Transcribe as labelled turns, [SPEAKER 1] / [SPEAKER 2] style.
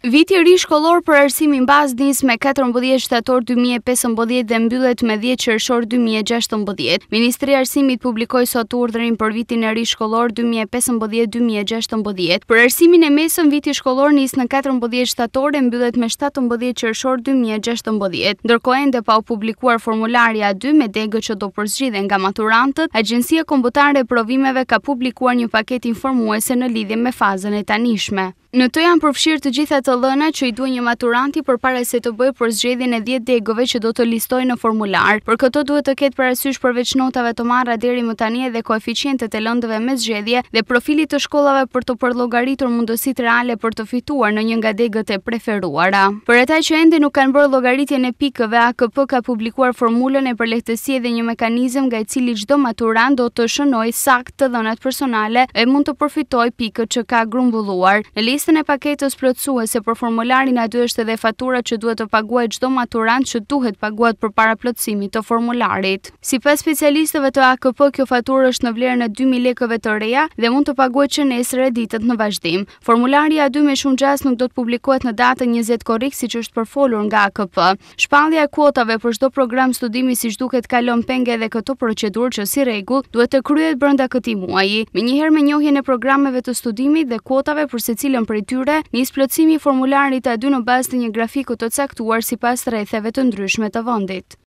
[SPEAKER 1] Viti ri shkollor për arsimin bazë nis me 14 shtator 2015 dhe mbyllet me 10 qershor 2016. Ministria e Arsimit publikoi sot urdhrin për vitin e ri shkollor 2015-2016. Për arsimin e mesëm, viti shkollor nis në 14 shtator e mbyllet me 17 qershor 2016. Ndërkohë ende pa u publikuar formulari A2 me degë që do përzgjidhen nga maturantët, Agjencia Kombëtare e Provimeve ka publikuar një paketë informuese në lidhje me fazën e tanishme. Në të janë përfshirë të gjitha të dhënat që i duhen një maturanti përpara se të bëjë përzgjedhjen e 10 degëve që do të listojë në formular. Për këtë duhet të ketë parasysh përveç notave të marra deri më tani edhe koeficientet e lëndëve me zgjedhje dhe profilit të shkollave për të përllogaritur mundësitë reale për të fituar në një nga degët e preferuara. Për ata që ende nuk kanë bërë llogaritjen e pikëve, AKP ka publikuar formulën e përlehtësisë dhe një mekanizëm nga i cili çdo maturant do të shënojë saktë të dhënat personale e mund të përfitojë pikët që ka grumbulluar. Në listën e paketës plotësuese për formularin A2 është edhe fatura që duhet të paguajë çdo maturant që duhet paguat përpara plotësimit të formularit. Sipas specialistëve të AKP, kjo faturë është në vlerën e 2000 lekëve të reja dhe mund të paguhet që nesër e ditët në vazhdim. Formulari A2 me shumë gjasë nuk do të publikohet në datën 20 korrik siç është përfolur nga AKP. Shpallja e kuotave për çdo program studimi siç duket kalon penge edhe këtë procedurë që si rregull duhet të kryhet brenda këtij muaji. Menjëherë me njohjen e programeve të studimit dhe kuotave për secilën prej tyre, nis plotësimi i formularit A2 në bazë të një grafiku të caktuar sipas rretheve të ndryshme të vendit.